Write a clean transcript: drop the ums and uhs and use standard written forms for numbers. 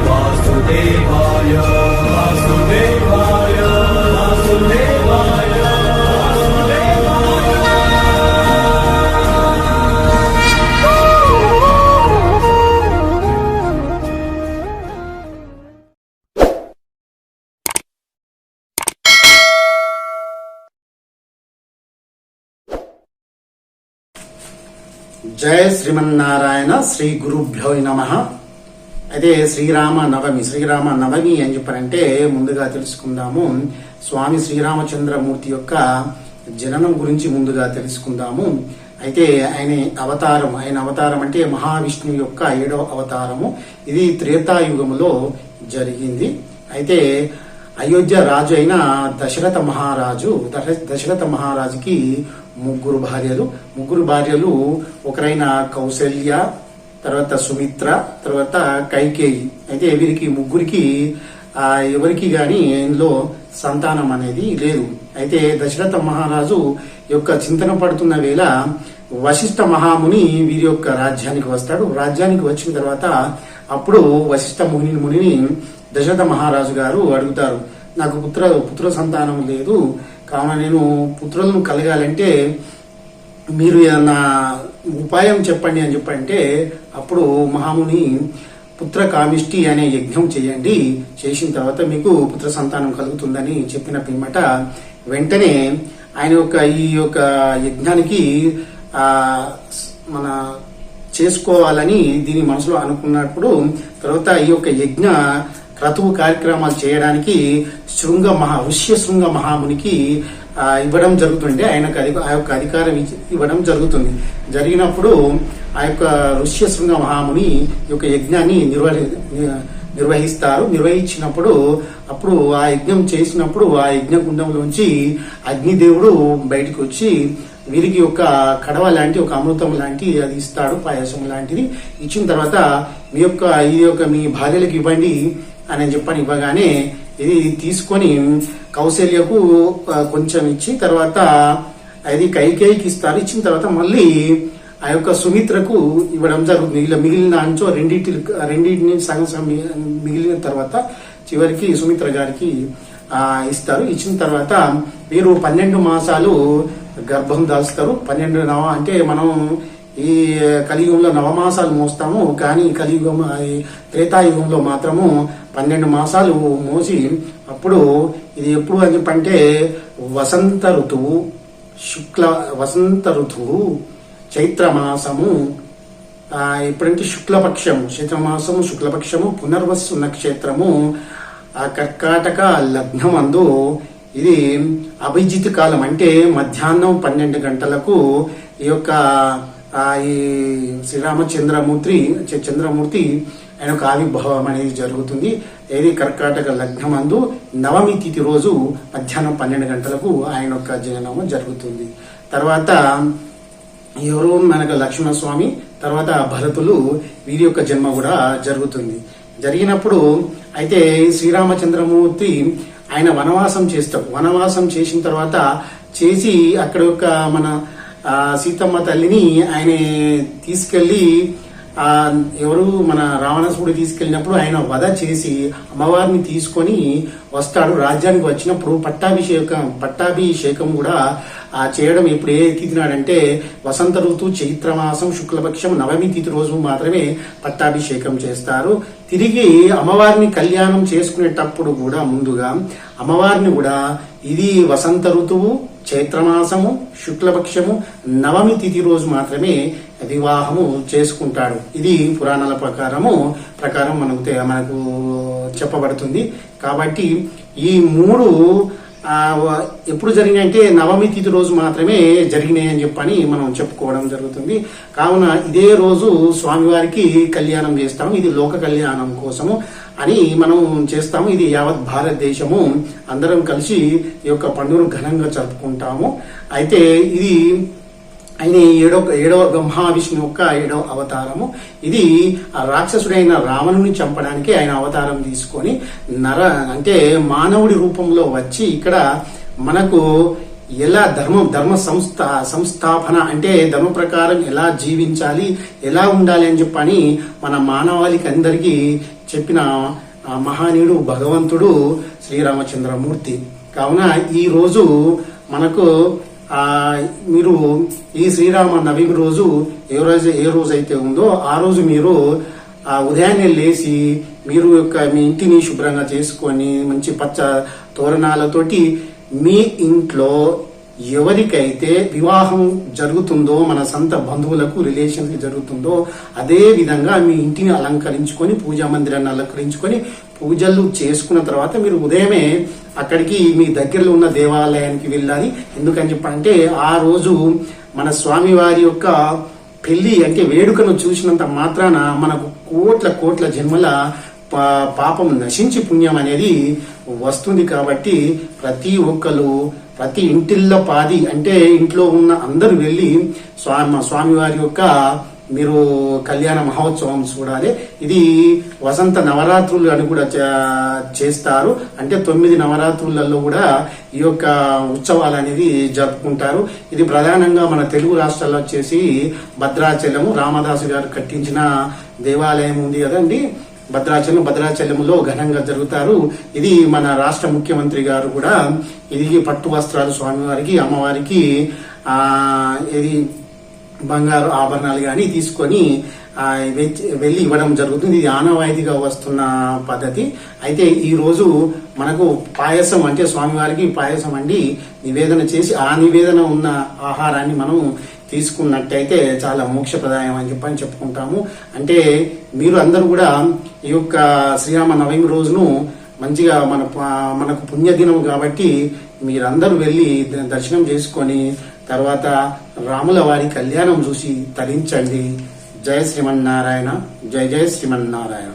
वासुदेवाय वासुदेवाय वासुदेवाय జయ శ్రీమన్నారాయణ. శ్రీ గురుభ్యో నమః. అయితే శ్రీరామ నవమి అని చెప్పారంటే ముందుగా తెలుసుకుందాము. స్వామి శ్రీరామచంద్రమూర్తి యొక్క జననం గురించి ముందుగా తెలుసుకుందాము. అయితే ఆయన అవతారం అంటే మహావిష్ణువు యొక్క 7వ అవతారము. ఇది త్రేతాయుగములో జరిగింది. అయితే అయోధ్య రాజు అయిన దశరథ మహారాజుకి ముగ్గురు భార్యలు ఒకరైన కౌసల్య, తర్వాత సుమిత్ర, తర్వాత కైకేయి. అయితే వీరికి ముగ్గురికి ఎవరికి గాని ఇందులో సంతానం అనేది లేదు. అయితే దశరథ మహారాజు యొక్క చింతన పడుతున్న వేళ వశిష్ఠ మహాముని వీరి యొక్క రాజ్యానికి వస్తాడు. రాజ్యానికి వచ్చిన తర్వాత అప్పుడు వశిష్ఠ మునిని దశరథ మహారాజు గారు అడుగుతారు, నాకు పుత్ర సంతానం లేదు, కావున నేను పుత్రులను కలగాలంటే మీరు ఏదన్నా ఉపాయం చెప్పండి అని చెప్పంటే అప్పుడు మహాముని పుత్ర కామిష్టి అనే యజ్ఞం చేయండి, చేసిన తర్వాత మీకు పుత్ర సంతానం కలుగుతుందని చెప్పిన పిమ్మట వెంటనే ఆయన ఈ యొక్క యజ్ఞానికి మన చేసుకోవాలని దీని మనసులో అనుకున్నప్పుడు తర్వాత ఈ యొక్క యజ్ఞ క్రతువు కార్యక్రమాలు చేయడానికి ఋష్యశృంగ మహామునికి ఇవ్వడం జరుగుతుంది. ఆయనకు ఆ యొక్క అధికారం ఇవ్వడం జరుగుతుంది. జరిగినప్పుడు ఆ యొక్క ఋష్యశృంగ మహాముని ఈ యొక్క యజ్ఞాన్ని నిర్వహించినప్పుడు అప్పుడు ఆ యజ్ఞం చేసినప్పుడు ఆ యజ్ఞ గుండంలోంచి అగ్నిదేవుడు బయటకు వచ్చి వీరికి ఒక కడవ లాంటి ఒక అమృతం లాంటి అది ఇస్తాడు, పాయసం లాంటిది. ఇచ్చిన తర్వాత మీ భార్యలకు ఇవ్వండి అని చెప్పని ఇవ్వగానే ఇది తీసుకొని కౌశల్యకు కొంచెం ఇచ్చి తర్వాత అది కైకేయికి ఇస్తారు. ఇచ్చిన తర్వాత మళ్ళీ ఆ యొక్క సుమిత్రకు ఇవ్వడం జరుగుతుంది. ఇలా మిగిలిన అంచో రెండింటిని సగం మిగిలిన తర్వాత చివరికి సుమిత్ర గారికి ఇస్తారు. ఇచ్చిన తర్వాత వీరు 12 మాసాలు గర్భం దాల్స్తారు. 12 అంటే మనం ఈ కలియుగంలో నవమాసాలు మోస్తాము, కానీ త్రేతాయుగంలో మాత్రము 12 మాసాలు మోసి అప్పుడు ఇది ఎప్పుడు అని చెప్పంటే వసంత ఋతువు చైత్రమాసము. ఎప్పుడంటే చైత్రమాసము శుక్లపక్షము పునర్వసు నక్షత్రము కర్కాటక లగ్నమందు ఇది అభిజిత్ కాలం అంటే మధ్యాహ్నం 12 గంటలకు ఈ యొక్క ఈ చంద్రమూర్తి ఆయన యొక్క ఆవిర్భావం అనేది జరుగుతుంది. ఏది కర్కాటక లగ్నమందు నవమి తిథి రోజు మధ్యాహ్నం 12 గంటలకు ఆయన యొక్క జననము జరుగుతుంది. తర్వాత ఎవరు మనకు లక్ష్మణస్వామి, తర్వాత భరతులు వీరి యొక్క జన్మ కూడా జరుగుతుంది. జరిగినప్పుడు అయితే శ్రీరామచంద్రమూర్తి ఆయన వనవాసం చేస్తాడు. వనవాసం చేసిన తర్వాత అక్కడ యొక్క మన సీతమ్మ తల్లిని ఆయన తీసుకెళ్లి ఎవరు మన రావణాసురుడు తీసుకెళ్లినప్పుడు ఆయన వధ చేసి అమ్మవారిని తీసుకొని వస్తాడు. రాజ్యానికి వచ్చినప్పుడు పట్టాభిషేకం కూడా చేయడం ఎప్పుడు ఏ తిథి నాడంటే వసంత ఋతువు చైత్రమాసం శుక్లపక్షం నవమి తిథి రోజు మాత్రమే పట్టాభిషేకం చేస్తారు. తిరిగి అమ్మవారిని కళ్యాణం చేసుకునేటప్పుడు కూడా ముందుగా అమ్మవారిని కూడా ఇది వసంత ఋతువు చైత్రమాసము శుక్లపక్షము నవమి తిథి రోజు మాత్రమే వివాహము చేసుకుంటాడు. ఇది పురాణాల ప్రకారం మనకు చెప్పబడుతుంది. కాబట్టి ఈ 3 ఎప్పుడు జరిగినాయంటే నవమి తిథి రోజు మాత్రమే జరిగినాయి అని చెప్పని మనం చెప్పుకోవడం జరుగుతుంది. కావున ఇదే రోజు స్వామివారికి కళ్యాణం చేస్తాము. ఇది లోక కళ్యాణం కోసము అని మనం చేస్తాము. ఇది యావత్ భారతదేశము అందరం కలిసి ఈ యొక్క పండుగను ఘనంగా జరుపుకుంటాము. అయితే ఇది ఆయన ఏడవ మహావిష్ణువు యొక్క 7వ అవతారము. ఇది రాక్షసుడైన రావణుని చంపడానికి ఆయన అవతారం తీసుకొని అంటే మానవుడి రూపంలో వచ్చి ఇక్కడ మనకు ఎలా ధర్మ సంస్థాపన అంటే ధర్మ ప్రకారం ఎలా జీవించాలి, ఎలా ఉండాలి అని చెప్పని మన మానవాళికి అందరికీ చెప్పిన మహానీయుడు భగవంతుడు శ్రీరామచంద్రమూర్తి. కావున ఈ రోజు మనకు మీరు ఈ శ్రీరామ నవమి రోజు ఏ రోజు అయితే ఉందో ఆ రోజు మీరు ఉదయాన్నే లేచి మీరు మీ ఇంటిని శుభ్రంగా చేసుకొని మంచి పచ్చ తోరణాలతోటి మీ ఇంట్లో ఎవరికైతే వివాహం జరుగుతుందో, మన సొంత బంధువులకు రిలేషన్స్ జరుగుతుందో, అదే విధంగా మీ ఇంటిని అలంకరించుకొని పూజా మందిరాన్ని అలంకరించుకొని పూజలు చేసుకున్న తర్వాత మీరు ఉదయమే అక్కడికి మీ దగ్గరలో ఉన్న దేవాలయానికి వెళ్ళాలి. ఎందుకని చెప్పంటే ఆ రోజు మన స్వామివారి యొక్క పెళ్లి అంటే వేడుకను చూసినంత మాత్రాన మనకు కోట్ల జన్మల పాపం నశించి పుణ్యం అనేది వస్తుంది. కాబట్టి ప్రతి ఒక్కరు ప్రతి ఇంటిల్లో పాది అంటే ఇంట్లో ఉన్న అందరూ వెళ్ళి స్వామివారి యొక్క మీరు కళ్యాణ మహోత్సవం చూడాలి. ఇది వసంత నవరాత్రులు అని కూడా చేస్తారు. అంటే 9 నవరాత్రులలో కూడా ఈ యొక్క ఉత్సవాలు అనేది జరుపుకుంటారు. ఇది ప్రధానంగా మన తెలుగు రాష్ట్రాల్లో వచ్చేసి భద్రాచలము రామదాసు గారు కట్టించిన దేవాలయం ఉంది కదండి, భద్రాచలంలో ఘనంగా జరుగుతారు. ఇది మన రాష్ట్ర ముఖ్యమంత్రి గారు కూడా ఇది పట్టు వస్త్రాలు స్వామివారికి అమ్మవారికి ఇది బంగారు ఆభరణాలు కానీ తీసుకొని వెళ్ళి ఇవ్వడం జరుగుతుంది. ఇది ఆనవాయితీగా వస్తున్న పద్ధతి. అయితే ఈ రోజు మనకు పాయసం అంటే స్వామివారికి పాయసం అండి నివేదన చేసి ఆ నివేదన ఉన్న ఆహారాన్ని మనం తీసుకున్నట్టయితే చాలా మోక్షప్రదాయం అని చెప్పని చెప్పుకుంటాము. అంటే మీరు అందరూ కూడా ఈ యొక్క శ్రీరామ నవమి రోజును మంచిగా మనకు పుణ్యదినం కాబట్టి మీరందరూ వెళ్ళి దర్శనం చేసుకొని తర్వాత రాముల వారి కళ్యాణం చూసి తరించండి. జయ శ్రీమన్నారాయణ, జయ జయ శ్రీమన్నారాయణ.